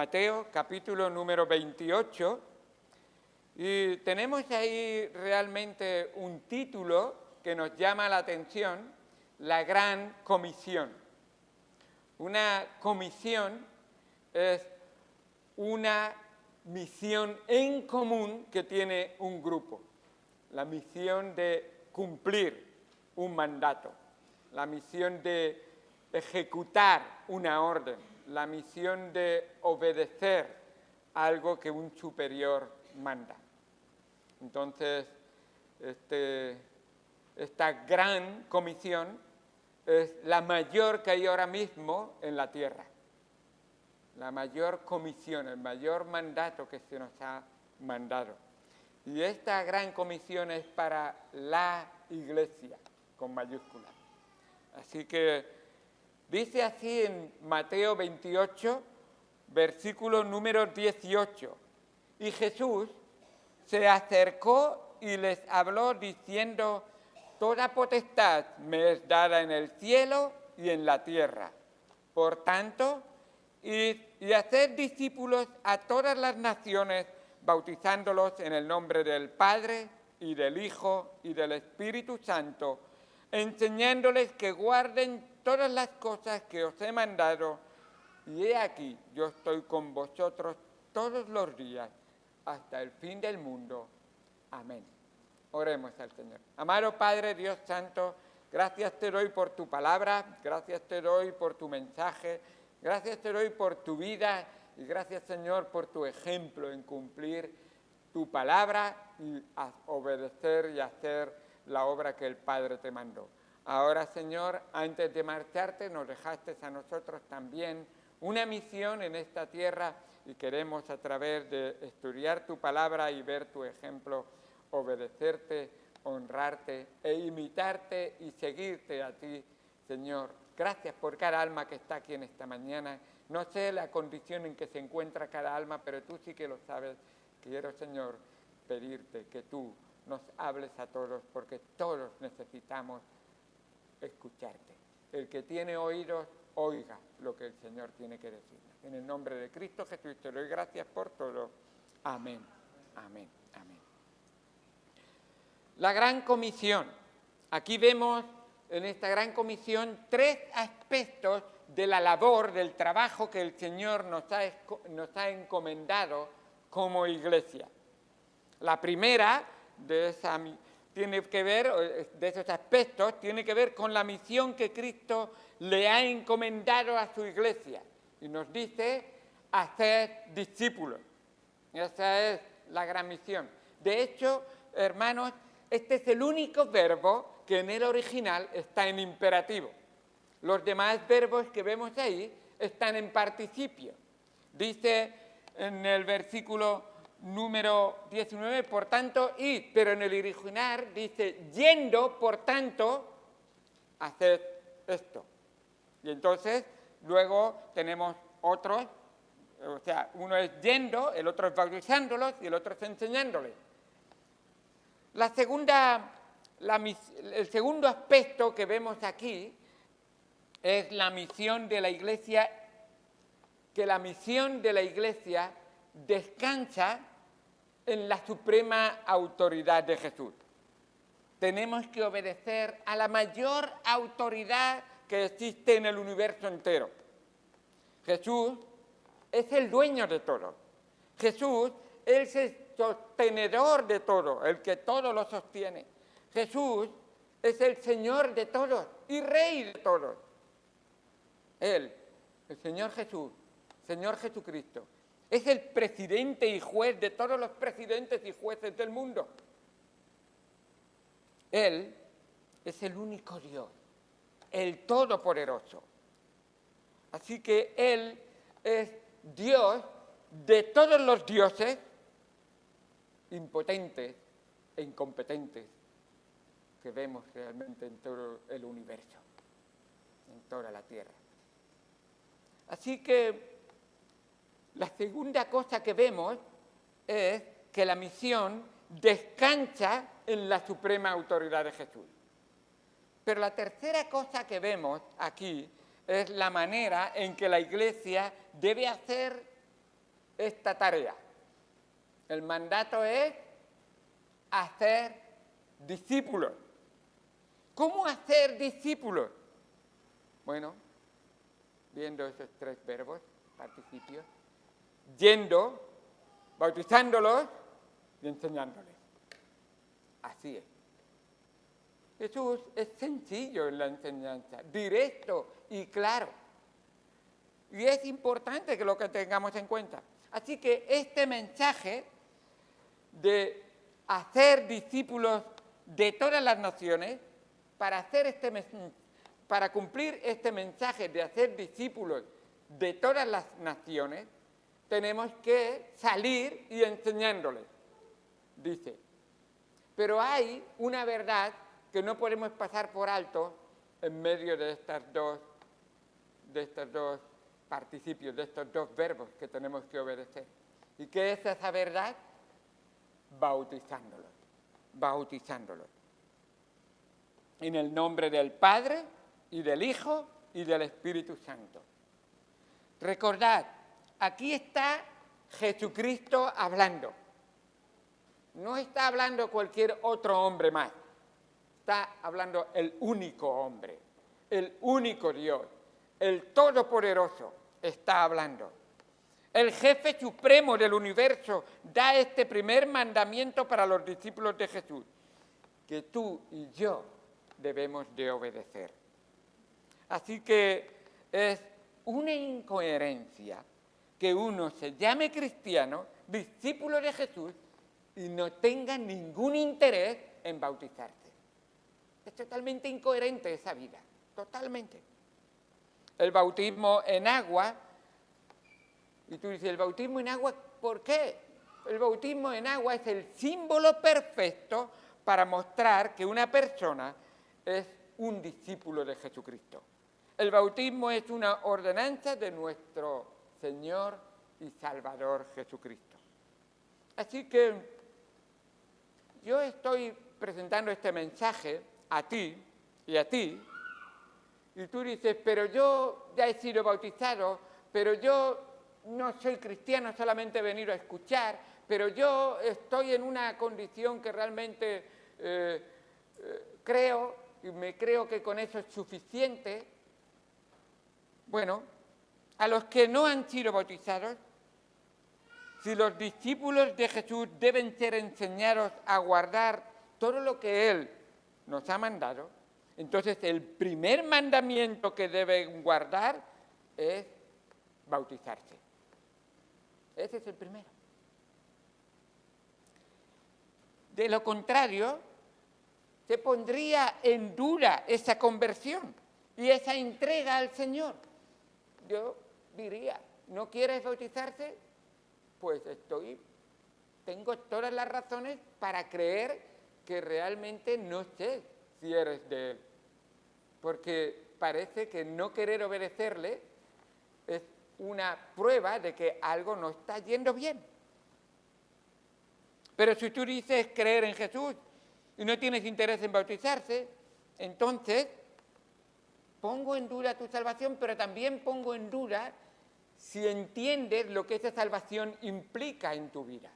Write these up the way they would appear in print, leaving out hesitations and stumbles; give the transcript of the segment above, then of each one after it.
Mateo, capítulo número 28, y tenemos ahí realmente un título que nos llama la atención, la Gran Comisión. Una comisión es una misión en común que tiene un grupo, la misión de cumplir un mandato, la misión de ejecutar una orden, la misión de obedecer algo que un superior manda. Entonces, esta gran comisión es la mayor que hay ahora mismo en la tierra. La mayor comisión, el mayor mandato que se nos ha mandado. Y esta gran comisión es para la Iglesia, con mayúsculas. Así que dice así en Mateo 28, versículo número 18. Y Jesús se acercó y les habló diciendo: toda potestad me es dada en el cielo y en la tierra. Por tanto, id y haced discípulos a todas las naciones, bautizándolos en el nombre del Padre y del Hijo y del Espíritu Santo, enseñándoles que guarden todas las cosas que os he mandado, y he aquí, yo estoy con vosotros todos los días hasta el fin del mundo. Amén. Oremos al Señor. Amado Padre, Dios Santo, gracias te doy por tu palabra, gracias te doy por tu mensaje, gracias te doy por tu vida y gracias, Señor, por tu ejemplo en cumplir tu palabra y obedecer y hacer la obra que el Padre te mandó. Ahora, Señor, antes de marcharte, nos dejaste a nosotros también una misión en esta tierra y queremos, a través de estudiar tu palabra y ver tu ejemplo, obedecerte, honrarte e imitarte y seguirte a ti, Señor. Gracias por cada alma que está aquí en esta mañana. No sé la condición en que se encuentra cada alma, pero tú sí que lo sabes. Quiero, Señor, pedirte que tú nos hables a todos, porque todos necesitamos escucharte. El que tiene oídos, oiga lo que el Señor tiene que decirnos. En el nombre de Cristo Jesús te doy gracias por todo. Amén, amén, amén. La Gran Comisión. Aquí vemos en esta Gran Comisión tres aspectos de la labor, del trabajo que el Señor nos ha encomendado como Iglesia. La primera de esos aspectos tiene que ver con la misión que Cristo le ha encomendado a su Iglesia. Y nos dice: hacer discípulos. Esa es la gran misión. De hecho, hermanos, este es el único verbo que en el original está en imperativo. Los demás verbos que vemos ahí están en participio. Dice en el versículo número 19, por tanto, id, pero en el original dice: yendo, por tanto, haced esto. Y entonces, luego tenemos otros, o sea, uno es yendo, el otro es bautizándolos y el otro es enseñándoles. El segundo aspecto que vemos aquí es la misión de la Iglesia, que la misión de la Iglesia descansa en la suprema autoridad de Jesús. Tenemos que obedecer a la mayor autoridad que existe en el universo entero. Jesús es el dueño de todo. Jesús es el sostenedor de todo, el que todo lo sostiene. Jesús es el Señor de todos y Rey de todos. Él, el Señor Jesús, Señor Jesucristo, es el presidente y juez de todos los presidentes y jueces del mundo. Él es el único Dios, el Todopoderoso. Así que Él es Dios de todos los dioses, impotentes e incompetentes, que vemos realmente en todo el universo, en toda la tierra. Así que la segunda cosa que vemos es que la misión descansa en la suprema autoridad de Jesús. Pero la tercera cosa que vemos aquí es la manera en que la Iglesia debe hacer esta tarea. El mandato es hacer discípulos. ¿Cómo hacer discípulos? Bueno, viendo esos tres verbos, participios, yendo, bautizándolos y enseñándoles. Así es. Jesús es sencillo en la enseñanza, directo y claro. Y es importante que lo que tengamos en cuenta. Así que este mensaje de hacer discípulos de todas las naciones, para cumplir este mensaje de hacer discípulos de todas las naciones, tenemos que salir y enseñándoles, dice. Pero hay una verdad que no podemos pasar por alto en medio de estos dos participios, de estos dos verbos que tenemos que obedecer. ¿Y qué es esa verdad? Bautizándolos. Bautizándolos. En el nombre del Padre y del Hijo y del Espíritu Santo. Recordad, aquí está Jesucristo hablando. No está hablando cualquier otro hombre más. Está hablando el único hombre, el único Dios, el Todopoderoso está hablando. El jefe supremo del universo da este primer mandamiento para los discípulos de Jesús, que tú y yo debemos de obedecer. Así que es una incoherencia que uno se llame cristiano, discípulo de Jesús, y no tenga ningún interés en bautizarse. Es totalmente incoherente esa vida, totalmente. El bautismo en agua, y tú dices, ¿el bautismo en agua por qué? El bautismo en agua es el símbolo perfecto para mostrar que una persona es un discípulo de Jesucristo. El bautismo es una ordenanza de nuestro Señor y Salvador Jesucristo. Así que yo estoy presentando este mensaje a ti y a ti, y tú dices, pero yo ya he sido bautizado, pero yo no soy cristiano, solamente he venido a escuchar, pero yo estoy en una condición que realmente creo, y me creo que con eso es suficiente. Bueno, a los que no han sido bautizados, si los discípulos de Jesús deben ser enseñados a guardar todo lo que Él nos ha mandado, entonces el primer mandamiento que deben guardar es bautizarse. Ese es el primero. De lo contrario, se pondría en duda esa conversión y esa entrega al Señor. Yo diría, ¿no quieres bautizarse? Pues tengo todas las razones para creer que realmente no sé si eres de Él. Porque parece que no querer obedecerle es una prueba de que algo no está yendo bien. Pero si tú dices creer en Jesús y no tienes interés en bautizarse, entonces pongo en duda tu salvación, pero también pongo en duda si entiendes lo que esa salvación implica en tu vida.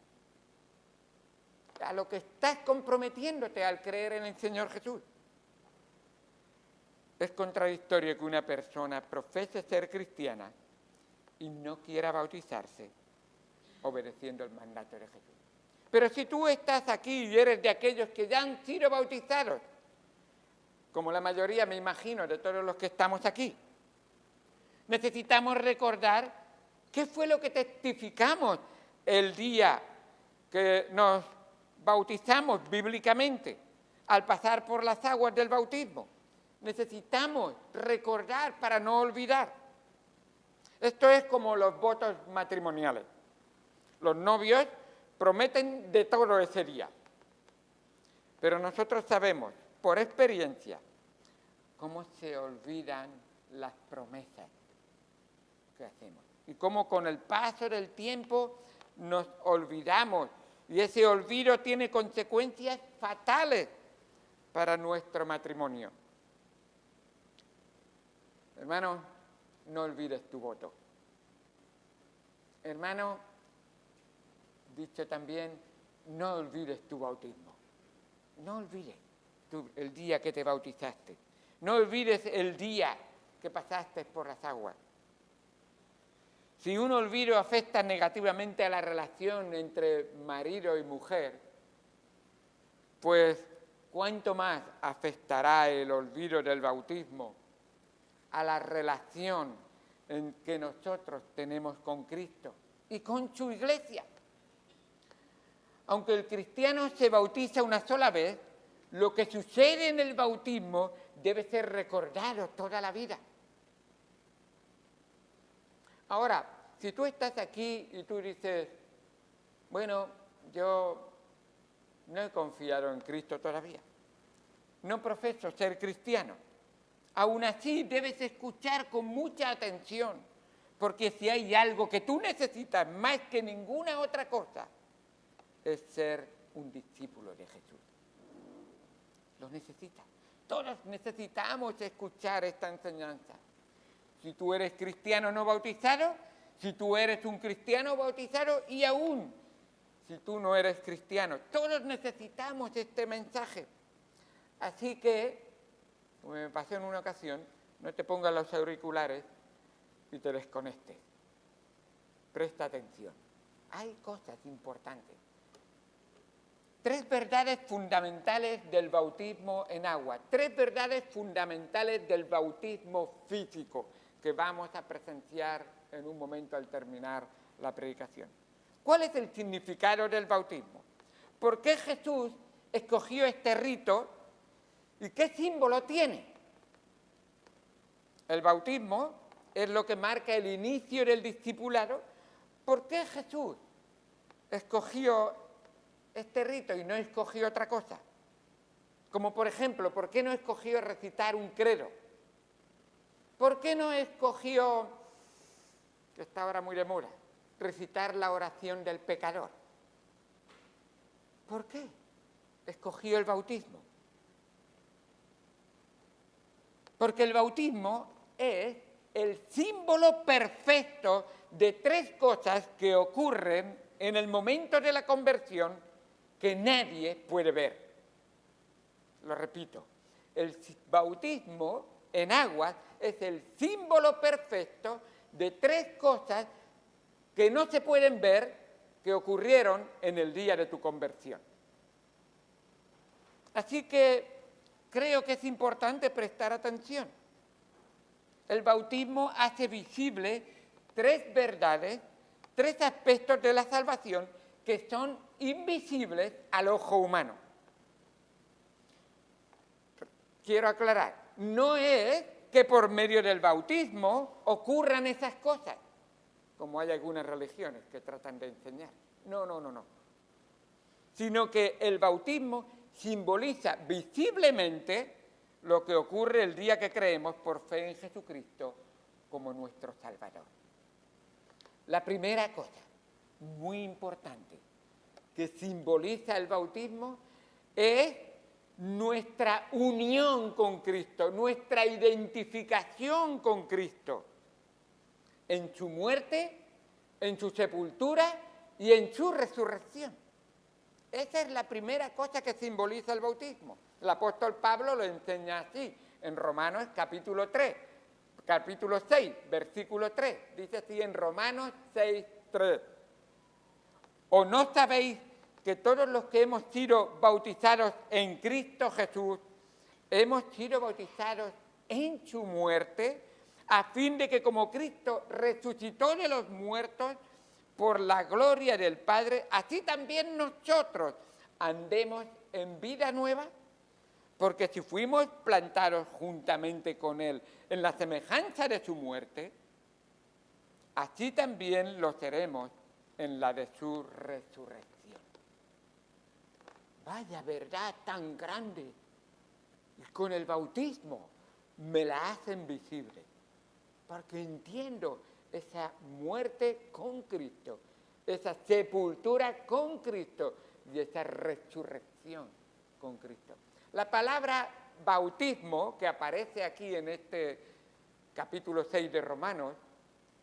A lo que estás comprometiéndote al creer en el Señor Jesús. Es contradictorio que una persona profese ser cristiana y no quiera bautizarse obedeciendo el mandato de Jesús. Pero si tú estás aquí y eres de aquellos que ya han sido bautizados, como la mayoría, me imagino, de todos los que estamos aquí, necesitamos recordar qué fue lo que testificamos el día que nos bautizamos bíblicamente al pasar por las aguas del bautismo. Necesitamos recordar para no olvidar. Esto es como los votos matrimoniales. Los novios prometen de todo ese día. Pero nosotros sabemos, por experiencia, cómo se olvidan las promesas que hacemos. Y cómo con el paso del tiempo nos olvidamos. Y ese olvido tiene consecuencias fatales para nuestro matrimonio. Hermano, no olvides tu voto. Hermano, dicho también, no olvides tu bautismo. No olvides el día que te bautizaste. No olvides el día que pasaste por las aguas. Si un olvido afecta negativamente a la relación entre marido y mujer, pues cuánto más afectará el olvido del bautismo a la relación que nosotros tenemos con Cristo y con su iglesia. Aunque el cristiano se bautiza una sola vez, lo que sucede en el bautismo debe ser recordado toda la vida. Ahora, si tú estás aquí y tú dices, bueno, yo no he confiado en Cristo todavía, no profeso ser cristiano, aún así debes escuchar con mucha atención, porque si hay algo que tú necesitas más que ninguna otra cosa, es ser un discípulo de Jesús. Lo necesitas. Todos necesitamos escuchar esta enseñanza. Si tú eres cristiano no bautizado, si tú eres un cristiano bautizado y aún si tú no eres cristiano, todos necesitamos este mensaje. Así que, como me pasó en una ocasión, no te pongas los auriculares y te desconectes. Presta atención. Hay cosas importantes. 3 verdades fundamentales del bautismo en agua. 3 verdades fundamentales del bautismo físico que vamos a presenciar en un momento al terminar la predicación. ¿Cuál es el significado del bautismo? ¿Por qué Jesús escogió este rito y qué símbolo tiene? El bautismo es lo que marca el inicio del discipulado. ¿Por qué Jesús escogió este rito y no escogió otra cosa? Como por ejemplo, ¿por qué no escogió recitar un credo? ¿Por qué no escogió, que está ahora muy de moda, recitar la oración del pecador? ¿Por qué escogió el bautismo? Porque el bautismo es el símbolo perfecto de 3 cosas que ocurren en el momento de la conversión que nadie puede ver. Lo repito, el bautismo en aguas es el símbolo perfecto de 3 cosas que no se pueden ver que ocurrieron en el día de tu conversión. Así que creo que es importante prestar atención. El bautismo hace visible 3 verdades, 3 aspectos de la salvación que son invisibles al ojo humano. Quiero aclarar, no es que por medio del bautismo ocurran esas cosas, como hay algunas religiones que tratan de enseñar. No. Sino que el bautismo simboliza visiblemente lo que ocurre el día que creemos por fe en Jesucristo como nuestro Salvador. La primera cosa, muy importante, que simboliza el bautismo es nuestra unión con Cristo, nuestra identificación con Cristo, en su muerte, en su sepultura y en su resurrección. Esa es la primera cosa que simboliza el bautismo. El apóstol Pablo lo enseña así, en Romanos capítulo 6, versículo 3. Dice así en Romanos 6, 3. ¿O no sabéis que todos los que hemos sido bautizados en Cristo Jesús, hemos sido bautizados en su muerte, a fin de que como Cristo resucitó de los muertos por la gloria del Padre, así también nosotros andemos en vida nueva? Porque si fuimos plantados juntamente con Él en la semejanza de su muerte, así también lo seremos en la de su resurrección. Vaya verdad tan grande. Y con el bautismo me la hacen visible, porque entiendo esa muerte con Cristo, esa sepultura con Cristo y esa resurrección con Cristo. La palabra bautismo que aparece aquí en este capítulo 6 de Romanos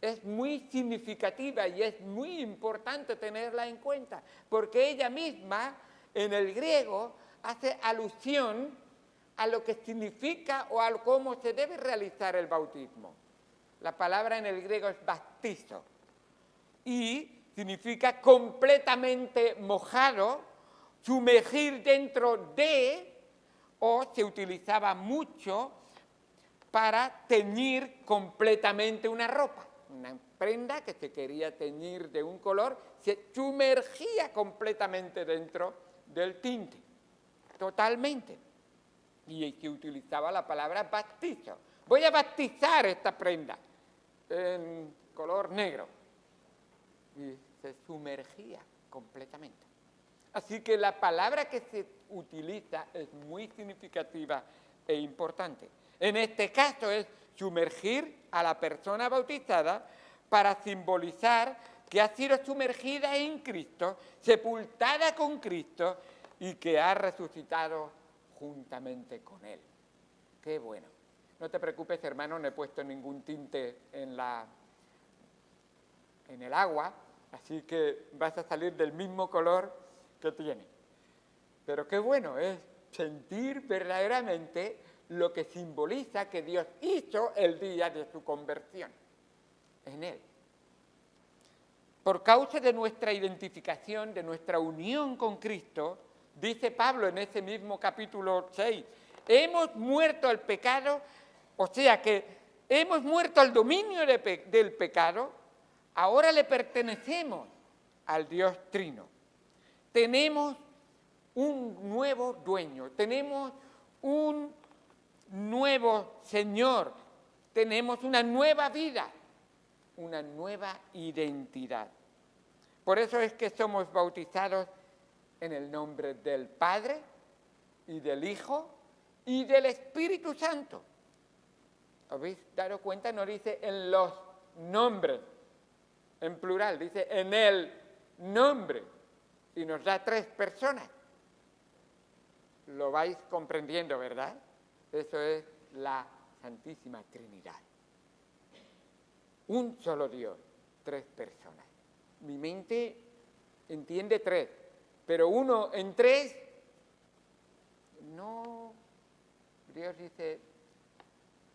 es muy significativa y es muy importante tenerla en cuenta, porque ella misma, en el griego, hace alusión a lo que significa o a cómo se debe realizar el bautismo. La palabra en el griego es bautizo y significa completamente mojado, sumergir dentro de, o se utilizaba mucho para teñir completamente una ropa. Una prenda que se quería teñir de un color se sumergía completamente dentro del tinte, totalmente. Y se utilizaba la palabra bautizo. Voy a bautizar esta prenda en color negro. Y se sumergía completamente. Así que la palabra que se utiliza es muy significativa e importante. En este caso es sumergir a la persona bautizada para simbolizar que ha sido sumergida en Cristo, sepultada con Cristo y que ha resucitado juntamente con Él. ¡Qué bueno! No te preocupes, hermano, no he puesto ningún tinte en el agua, así que vas a salir del mismo color que tiene. Pero qué bueno es sentir verdaderamente lo que simboliza que Dios hizo el día de su conversión en Él. Por causa de nuestra identificación, de nuestra unión con Cristo, dice Pablo en ese mismo capítulo 6, hemos muerto al pecado, o sea que hemos muerto al dominio del pecado, ahora le pertenecemos al Dios Trino. Tenemos un nuevo dueño, tenemos un nuevo Señor, tenemos una nueva vida, una nueva identidad. Por eso es que somos bautizados en el nombre del Padre y del Hijo y del Espíritu Santo. ¿Habéis dado cuenta? No dice en los nombres, en plural, dice en el nombre. Y nos da 3 personas. Lo vais comprendiendo, ¿verdad? Eso es la Santísima Trinidad. Un solo Dios, 3 personas. Mi mente entiende 3, pero 1 en 3, no. Dios dice,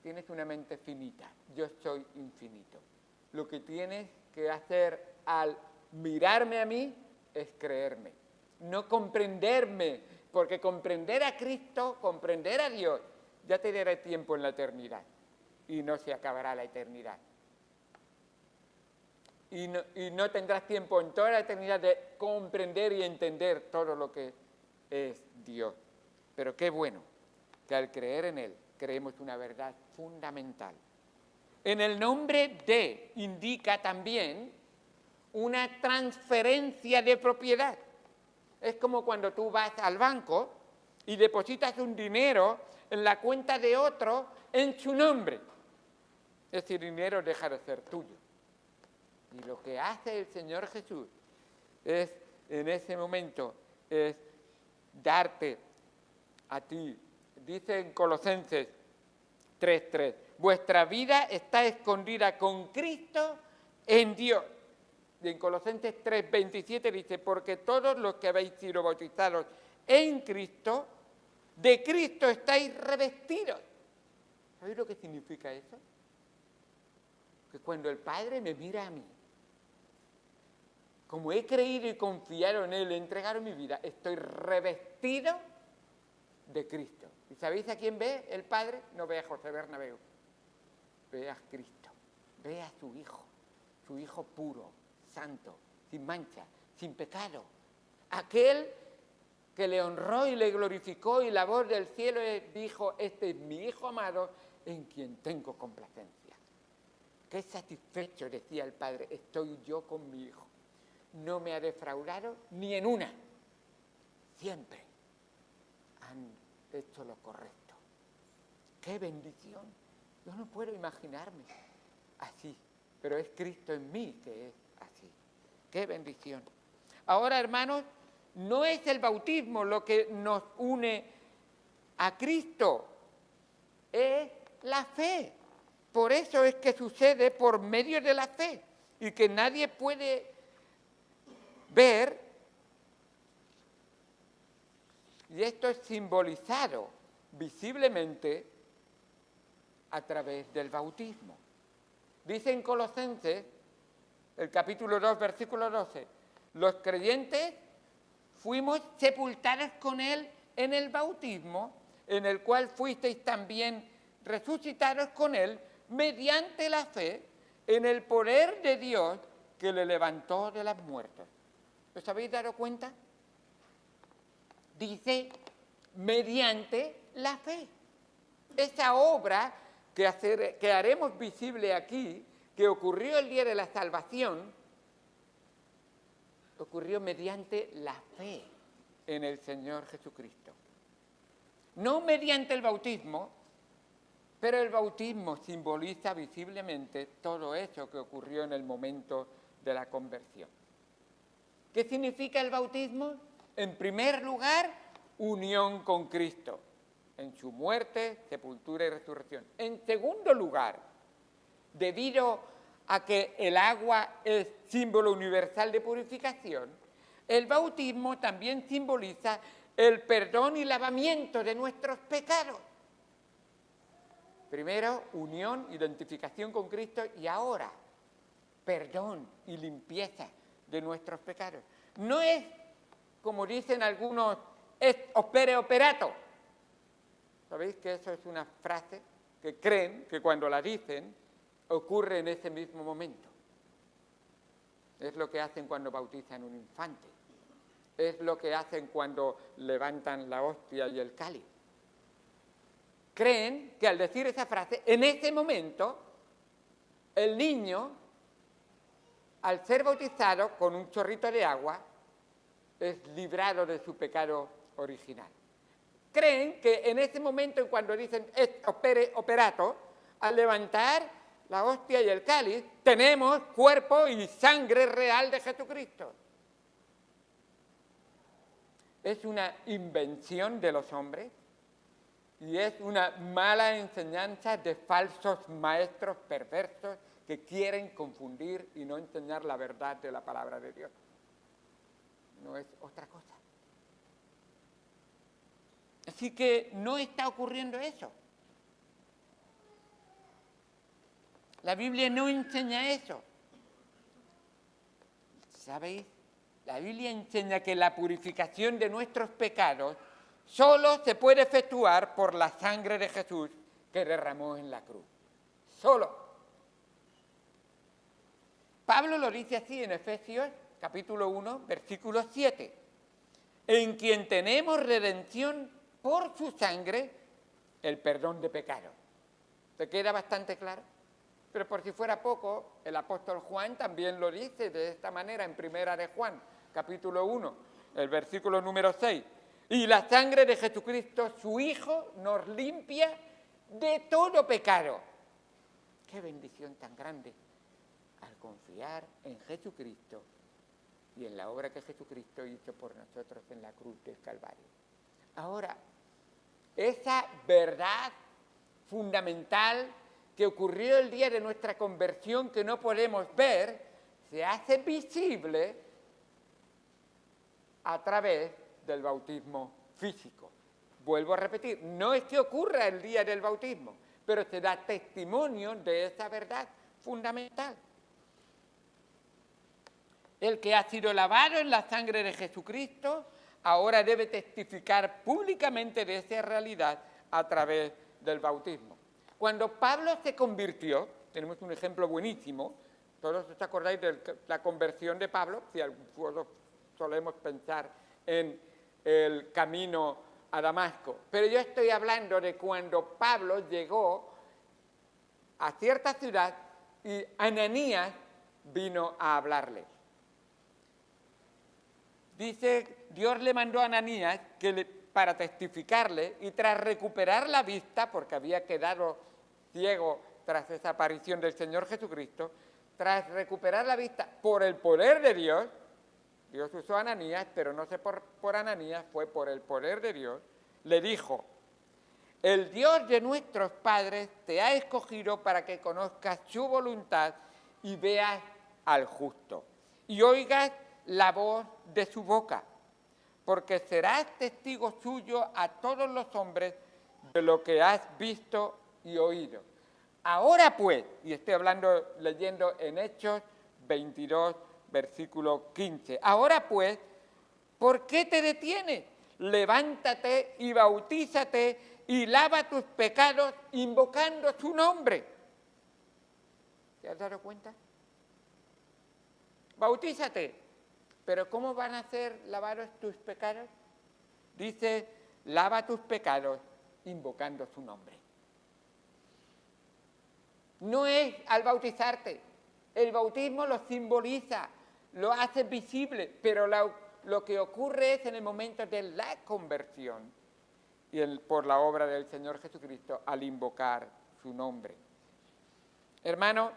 tienes una mente finita, yo soy infinito. Lo que tienes que hacer al mirarme a mí es creerme, no comprenderme, porque comprender a Cristo, comprender a Dios, ya te dará tiempo en la eternidad y no se acabará la eternidad. Y no tendrás tiempo en toda la eternidad de comprender y entender todo lo que es Dios. Pero qué bueno que al creer en Él creemos una verdad fundamental. En el nombre de indica también una transferencia de propiedad. Es como cuando tú vas al banco y depositas un dinero en la cuenta de otro en su nombre. Ese dinero deja de ser tuyo. Y lo que hace el Señor Jesús es, en ese momento, es darte a ti. Dice en Colosenses 3:3, vuestra vida está escondida con Cristo en Dios. Y en Colosenses 3:27 dice, porque todos los que habéis sido bautizados en Cristo, de Cristo estáis revestidos. ¿Sabéis lo que significa eso? Que cuando el Padre me mira a mí, como he creído y confiado en Él, he entregado mi vida, estoy revestido de Cristo. ¿Y sabéis a quién ve el Padre? No ve a José Bernabéu, ve a Cristo, ve a su Hijo puro, santo, sin mancha, sin pecado. Aquel que le honró y le glorificó y la voz del cielo dijo, este es mi Hijo amado en quien tengo complacencia. Qué satisfecho, decía el Padre, estoy yo con mi Hijo. No me ha defraudado ni en una. Siempre han hecho lo correcto. ¡Qué bendición! Yo no puedo imaginarme así, pero es Cristo en mí que es así. ¡Qué bendición! Ahora, hermanos, no es el bautismo lo que nos une a Cristo, es la fe. por eso es que sucede por medio de la fe y que nadie puede ver, y esto es simbolizado visiblemente a través del bautismo. Dice en Colosenses, el capítulo 2, versículo 12, los creyentes fuimos sepultados con Él en el bautismo, en el cual fuisteis también resucitados con Él mediante la fe en el poder de Dios que le levantó de los muertos. ¿Os habéis dado cuenta? Dice, mediante la fe. Esa obra que haremos visible aquí, que ocurrió el día de la salvación, ocurrió mediante la fe en el Señor Jesucristo. No mediante el bautismo, pero el bautismo simboliza visiblemente todo eso que ocurrió en el momento de la conversión. ¿Qué significa el bautismo? En primer lugar, unión con Cristo, en su muerte, sepultura y resurrección. En segundo lugar, debido a que el agua es símbolo universal de purificación, el bautismo también simboliza el perdón y lavamiento de nuestros pecados. Primero, unión, identificación con Cristo, y ahora, perdón y limpieza de nuestros pecados. No es, como dicen algunos, es opere operato. ¿Sabéis que eso es una frase que creen que cuando la dicen ocurre en ese mismo momento? Es lo que hacen cuando bautizan un infante. Es lo que hacen cuando levantan la hostia y el cáliz. Creen que al decir esa frase, en ese momento, el niño, al ser bautizado con un chorrito de agua, es librado de su pecado original. Creen que en ese momento, en cuando dicen es opere operato, al levantar la hostia y el cáliz, tenemos cuerpo y sangre real de Jesucristo. Es una invención de los hombres y es una mala enseñanza de falsos maestros perversos que quieren confundir y no enseñar la verdad de la palabra de Dios. No es otra cosa. Así que no está ocurriendo eso. La Biblia no enseña eso. ¿Sabéis? La Biblia enseña que la purificación de nuestros pecados solo se puede efectuar por la sangre de Jesús que derramó en la cruz. Solo. Pablo lo dice así en Efesios capítulo 1, versículo 7. En quien tenemos redención por su sangre, el perdón de pecados. ¿Te queda bastante claro? Pero por si fuera poco, el apóstol Juan también lo dice de esta manera en Primera de Juan, capítulo 1, el versículo número 6. Y la sangre de Jesucristo, su Hijo, nos limpia de todo pecado. ¡Qué bendición tan grande! Al confiar en Jesucristo y en la obra que Jesucristo hizo por nosotros en la cruz del Calvario. Ahora, esa verdad fundamental que ocurrió el día de nuestra conversión, que no podemos ver, se hace visible a través del bautismo físico. Vuelvo a repetir, no es que ocurra el día del bautismo, pero se da testimonio de esa verdad fundamental. El que ha sido lavado en la sangre de Jesucristo ahora debe testificar públicamente de esa realidad a través del bautismo. Cuando Pablo se convirtió, tenemos un ejemplo buenísimo, todos os acordáis de la conversión de Pablo, si todos solemos pensar en el camino a Damasco, pero yo estoy hablando de cuando Pablo llegó a cierta ciudad y Ananías vino a hablarle. Dice, Dios le mandó a Ananías para testificarle, y tras recuperar la vista, porque había quedado ciego tras esa aparición del Señor Jesucristo, tras recuperar la vista por el poder de Dios, Dios usó a Ananías, pero no sé por Ananías, fue por el poder de Dios, le dijo, El Dios de nuestros padres te ha escogido para que conozcas su voluntad y veas al justo y oigas la voz de su boca, porque serás testigo suyo a todos los hombres de lo que has visto y oído. Ahora pues, y estoy leyendo en Hechos 22, versículo 15, ahora pues, ¿por qué te detienes? Levántate y bautízate y lava tus pecados invocando su nombre. ¿Te has dado cuenta? Bautízate. ¿Pero cómo van a ser lavados tus pecados? Dice, lava tus pecados invocando su nombre. No es al bautizarte. El bautismo lo simboliza, lo hace visible, pero lo que ocurre es en el momento de la conversión y por la obra del Señor Jesucristo al invocar su nombre. Hermano,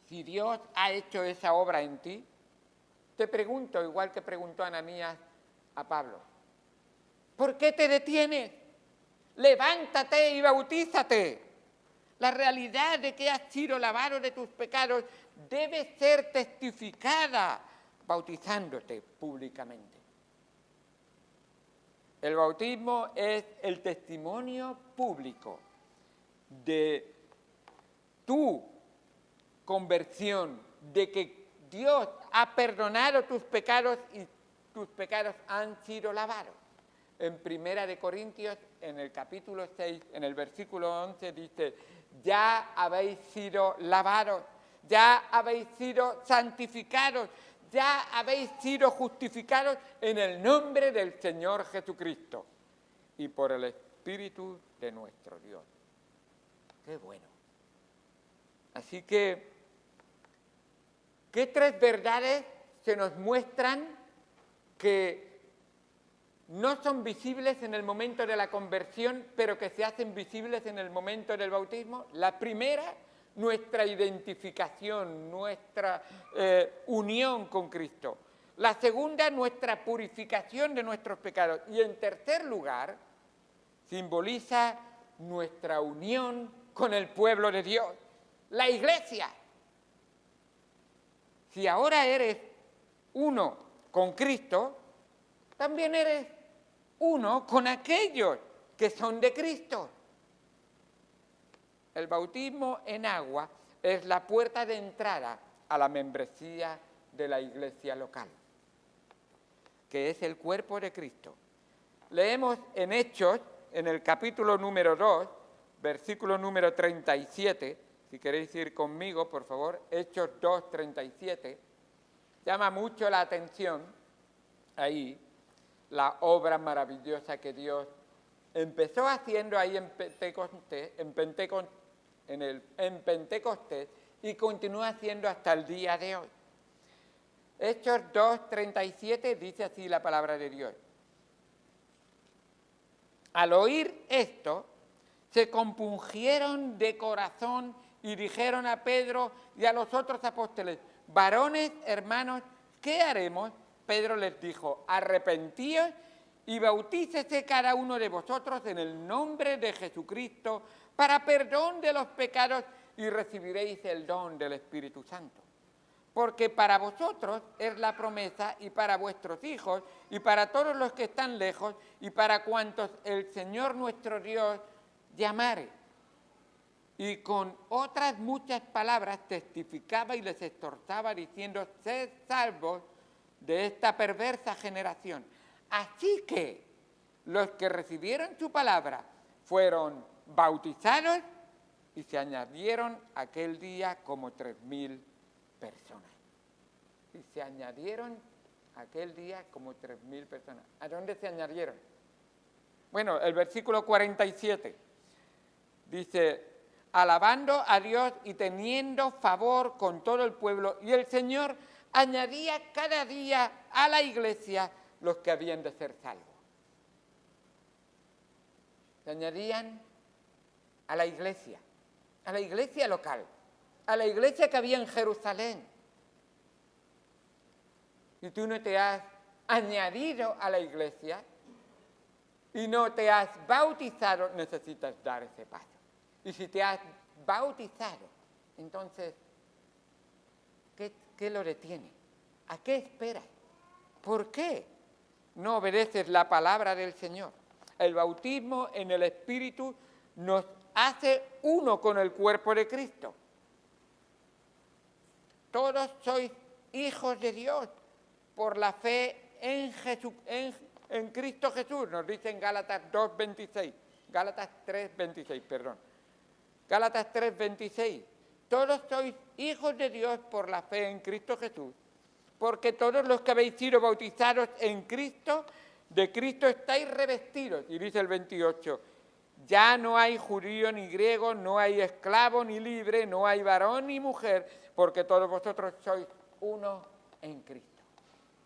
si Dios ha hecho esa obra en ti, te pregunto, igual que preguntó Ananías a Pablo, ¿por qué te detienes? Levántate y bautízate. La realidad de que has sido lavado de tus pecados debe ser testificada bautizándote públicamente. El bautismo es el testimonio público de tu conversión, de que Dios ha perdonado tus pecados y tus pecados han sido lavados. En 1 Corintios, en el capítulo 6, en el versículo 11, dice, ya habéis sido lavados, ya habéis sido santificados, ya habéis sido justificados en el nombre del Señor Jesucristo y por el Espíritu de nuestro Dios. ¡Qué bueno! Así que, ¿qué tres verdades se nos muestran que no son visibles en el momento de la conversión, pero que se hacen visibles en el momento del bautismo? La primera, nuestra identificación, nuestra unión con Cristo. La segunda, nuestra purificación de nuestros pecados. Y en tercer lugar, simboliza nuestra unión con el pueblo de Dios, la Iglesia. Si ahora eres uno con Cristo, también eres uno con aquellos que son de Cristo. El bautismo en agua es la puerta de entrada a la membresía de la iglesia local, que es el cuerpo de Cristo. Leemos en Hechos, en el capítulo número 2, versículo número 37, si queréis ir conmigo, por favor, Hechos 2, 37, llama mucho la atención ahí la obra maravillosa que Dios empezó haciendo ahí en Pentecostés y continúa haciendo hasta el día de hoy. Hechos 2:37 dice así la palabra de Dios. Al oír esto, se compungieron de corazón y dijeron a Pedro y a los otros apóstoles, varones, hermanos, ¿qué haremos? Pedro les dijo, arrepentíos y bautícese cada uno de vosotros en el nombre de Jesucristo para perdón de los pecados y recibiréis el don del Espíritu Santo. Porque para vosotros es la promesa y para vuestros hijos y para todos los que están lejos y para cuantos el Señor nuestro Dios llamare. Y con otras muchas palabras testificaba y les exhortaba diciendo, sed salvos de esta perversa generación. Así que los que recibieron su palabra fueron bautizados y se añadieron aquel día como 3.000 personas. Y se añadieron aquel día como 3.000 personas. ¿A dónde se añadieron? Bueno, el versículo 47 dice, alabando a Dios y teniendo favor con todo el pueblo, y el Señor añadía cada día a la iglesia los que habían de ser salvos. Se añadían a la iglesia local, a la iglesia que había en Jerusalén. Y tú no te has añadido a la iglesia, y no te has bautizado, necesitas dar ese paso. Y si te has bautizado, entonces, ¿qué lo detiene? ¿A qué esperas? ¿Por qué no obedeces la palabra del Señor? El bautismo en el Espíritu nos hace uno con el cuerpo de Cristo. Todos sois hijos de Dios por la fe en Cristo Jesús, nos dice en Gálatas 2:26, Gálatas 3:26, perdón. Gálatas 3:26. Todos sois hijos de Dios por la fe en Cristo Jesús, porque todos los que habéis sido bautizados en Cristo, de Cristo estáis revestidos. Y dice el 28, ya no hay judío ni griego, no hay esclavo ni libre, no hay varón ni mujer, porque todos vosotros sois uno en Cristo.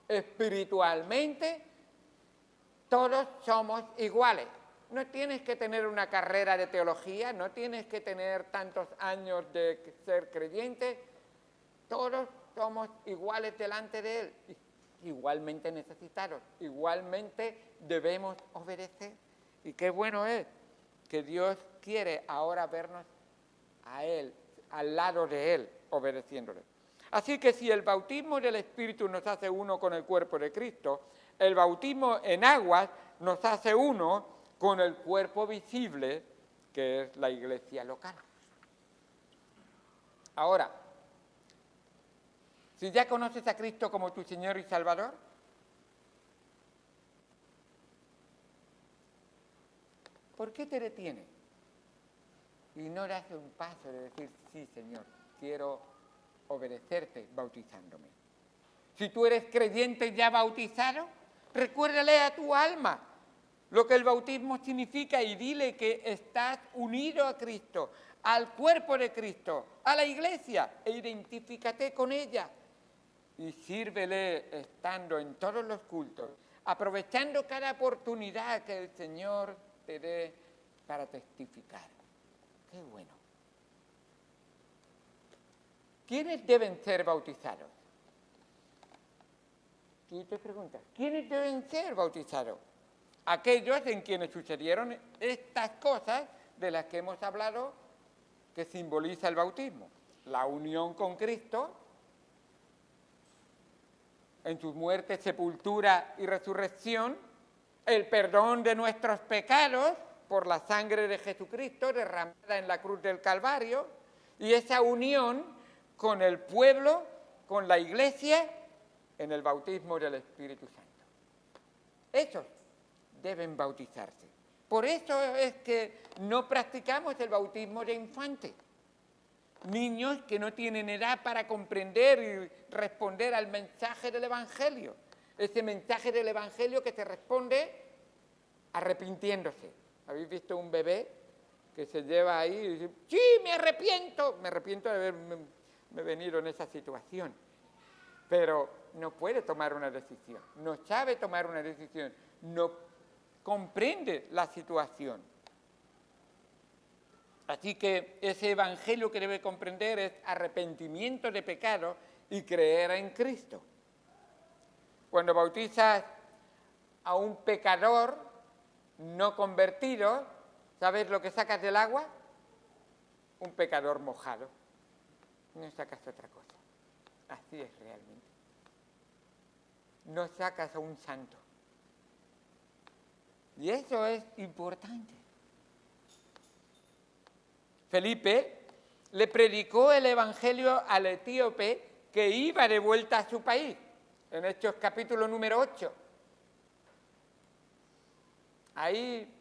Espiritualmente, todos somos iguales. No tienes que tener una carrera de teología, no tienes que tener tantos años de ser creyente. Todos somos iguales delante de Él, igualmente necesitados, igualmente debemos obedecer. Y qué bueno es que Dios quiere ahora vernos a Él, al lado de Él, obedeciéndole. Así que si el bautismo del Espíritu nos hace uno con el cuerpo de Cristo, el bautismo en aguas nos hace uno con el cuerpo visible, que es la iglesia local. Ahora, si ya conoces a Cristo como tu Señor y Salvador, ¿por qué te detienes? Y no das un paso de decir, sí, Señor, quiero obedecerte bautizándome. Si tú eres creyente ya bautizado, recuérdale a tu alma lo que el bautismo significa y dile que estás unido a Cristo, al cuerpo de Cristo, a la iglesia, e identifícate con ella. Y sírvele estando en todos los cultos, aprovechando cada oportunidad que el Señor te dé para testificar. ¡Qué bueno! ¿Quiénes deben ser bautizados? Y te preguntas, ¿quiénes deben ser bautizados? Aquellos en quienes sucedieron estas cosas de las que hemos hablado, que simboliza el bautismo. La unión con Cristo, en su muerte, sepultura y resurrección, el perdón de nuestros pecados por la sangre de Jesucristo derramada en la cruz del Calvario, y esa unión con el pueblo, con la iglesia, en el bautismo del Espíritu Santo. Esos deben bautizarse. Por eso es que no practicamos el bautismo de infantes. Niños que no tienen edad para comprender y responder al mensaje del Evangelio. Ese mensaje del Evangelio que se responde arrepintiéndose. ¿Habéis visto un bebé que se lleva ahí y dice, sí, me arrepiento de haberme venido en esa situación? Pero no puede tomar una decisión, no sabe tomar una decisión, no comprende la situación. Así que ese evangelio que debe comprender es arrepentimiento de pecado y creer en Cristo. Cuando bautizas a un pecador no convertido, ¿sabes lo que sacas del agua? Un pecador mojado. No sacas otra cosa. Así es realmente. No sacas a un santo. Y eso es importante. Felipe le predicó el evangelio al etíope que iba de vuelta a su país, en Hechos capítulo número 8. Ahí,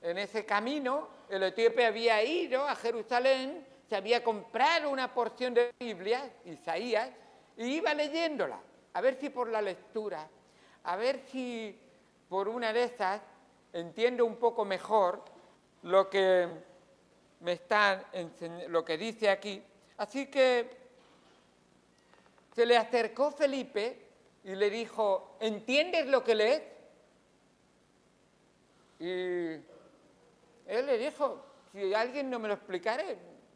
en ese camino, el etíope había ido a Jerusalén, se había comprado una porción de Biblia, Isaías, y iba leyéndola, a ver si por la lectura, a ver si por una de esas entiendo un poco mejor lo que me está enseñando, lo que dice aquí. Así que se le acercó Felipe y le dijo, ¿entiendes lo que lees? Y él le dijo, si alguien no me lo explicara,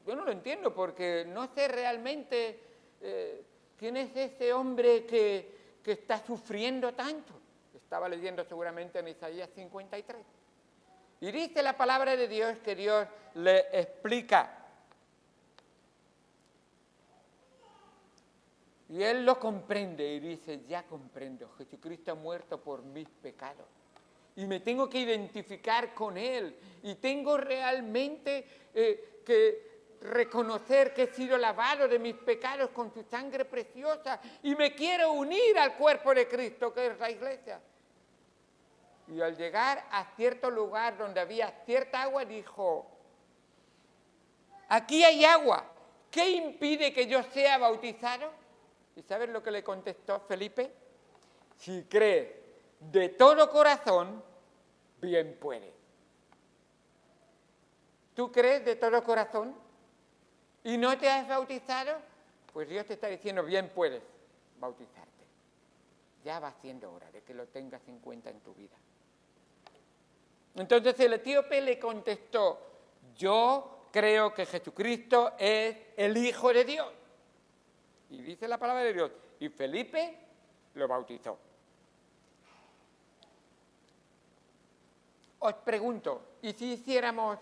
yo no lo entiendo porque no sé realmente quién es ese hombre que está sufriendo tanto. Estaba leyendo seguramente en Isaías 53. Y dice la palabra de Dios que Dios le explica. Y él lo comprende y dice, ya comprendo, Jesucristo ha muerto por mis pecados. Y me tengo que identificar con Él. Y tengo realmente que reconocer que he sido lavado de mis pecados con su sangre preciosa. Y me quiero unir al cuerpo de Cristo, que es la iglesia. Y al llegar a cierto lugar donde había cierta agua, dijo, aquí hay agua. ¿Qué impide que yo sea bautizado? ¿Y sabes lo que le contestó Felipe? Si crees de todo corazón, bien puedes. ¿Tú crees de todo corazón y no te has bautizado? Pues Dios te está diciendo, bien puedes bautizarte. Ya va siendo hora de que lo tengas en cuenta en tu vida. Entonces el etíope le contestó, yo creo que Jesucristo es el Hijo de Dios. Y dice la palabra de Dios, y Felipe lo bautizó. Os pregunto, ¿y si hiciéramos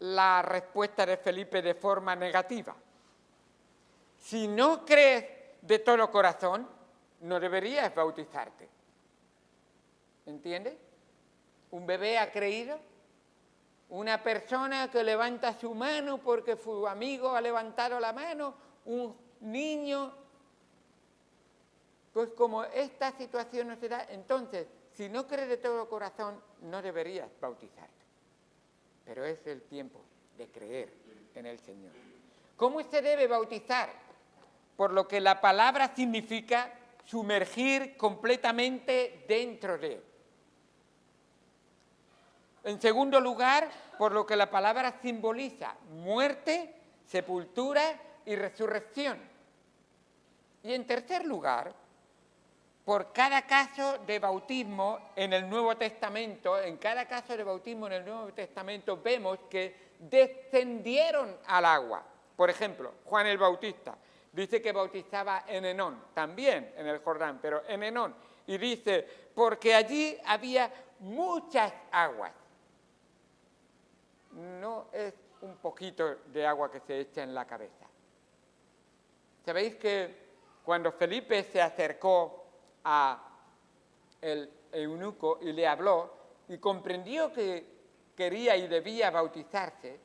la respuesta de Felipe de forma negativa? Si no crees de todo corazón, no deberías bautizarte. ¿Entiendes? Un bebé ha creído, una persona que levanta su mano porque su amigo ha levantado la mano, un niño. Pues como esta situación no se da, entonces, si no crees de todo corazón, no deberías bautizarte. Pero es el tiempo de creer en el Señor. ¿Cómo se debe bautizar? Por lo que la palabra significa sumergir completamente dentro de Él. En segundo lugar, por lo que la palabra simboliza muerte, sepultura y resurrección. Y en tercer lugar, por cada caso de bautismo en el Nuevo Testamento, vemos que descendieron al agua. Por ejemplo, Juan el Bautista dice que bautizaba en Enón, también en el Jordán, pero en Enón. Y dice, porque allí había muchas aguas. No es un poquito de agua que se echa en la cabeza. ¿Sabéis que cuando Felipe se acercó a el eunuco y le habló y comprendió que quería y debía bautizarse,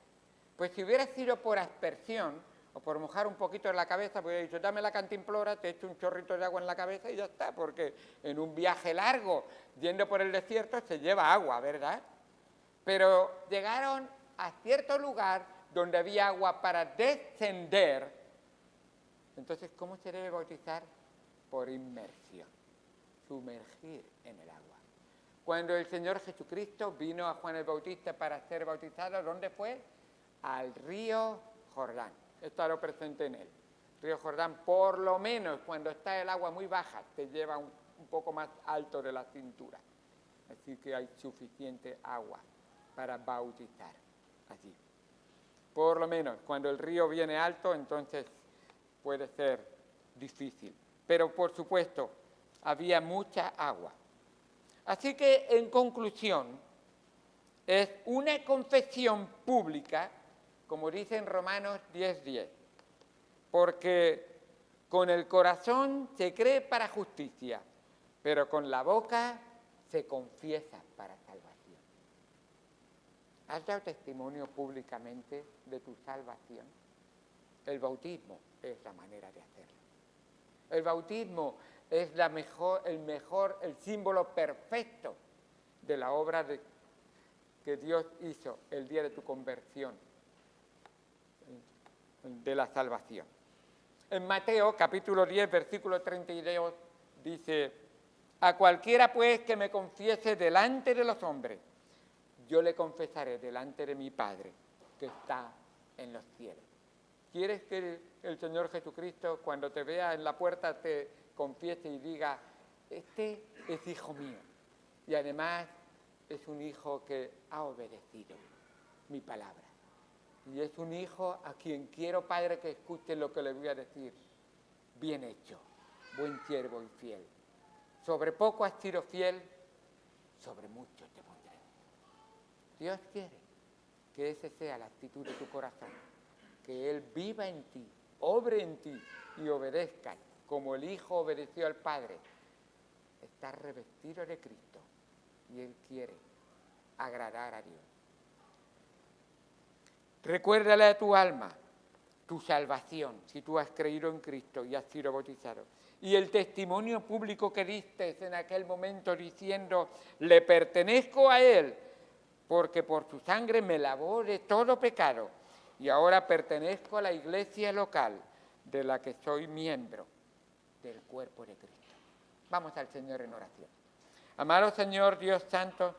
pues si hubiera sido por aspersión o por mojar un poquito en la cabeza, pues hubiera dicho, dame la cantimplora, te echo un chorrito de agua en la cabeza y ya está, porque en un viaje largo, yendo por el desierto, se lleva agua, ¿verdad? Pero llegaron a cierto lugar donde había agua para descender. Entonces, ¿cómo se debe bautizar? Por inmersión, sumergir en el agua. Cuando el Señor Jesucristo vino a Juan el Bautista para ser bautizado, ¿dónde fue? Al río Jordán. Está lo presente en él. Río Jordán, por lo menos cuando está el agua muy baja, te lleva un poco más alto de la cintura. Así que hay suficiente agua para bautizar allí. Por lo menos, cuando el río viene alto, entonces puede ser difícil. Pero, por supuesto, había mucha agua. Así que, en conclusión, es una confesión pública, como dice en Romanos 10:10, porque con el corazón se cree para justicia, pero con la boca se confiesa para salvación. ¿Has dado testimonio públicamente de tu salvación? El bautismo es la manera de hacerlo. El bautismo es el símbolo perfecto de la obra que Dios hizo el día de tu conversión, de la salvación. En Mateo, capítulo 10, versículo 32, dice, a cualquiera pues que me confiese delante de los hombres, yo le confesaré delante de mi Padre que está en los cielos. ¿Quieres que el Señor Jesucristo, cuando te vea en la puerta, te confiese y diga, este es hijo mío? Y además es un hijo que ha obedecido mi palabra. Y es un hijo a quien quiero, Padre, que escuche lo que le voy a decir. Bien hecho, buen siervo y fiel. Sobre poco has sido fiel, sobre mucho te pondré. Dios quiere que esa sea la actitud de tu corazón, que Él viva en ti, obre en ti y obedezca, como el Hijo obedeció al Padre. Estás revestido de Cristo y Él quiere agradar a Dios. Recuérdale a tu alma tu salvación, si tú has creído en Cristo y has sido bautizado. Y el testimonio público que diste en aquel momento diciendo, le pertenezco a Él, porque por su sangre me lavó de todo pecado y ahora pertenezco a la iglesia local de la que soy miembro del cuerpo de Cristo. Vamos al Señor en oración. Amado Señor Dios Santo,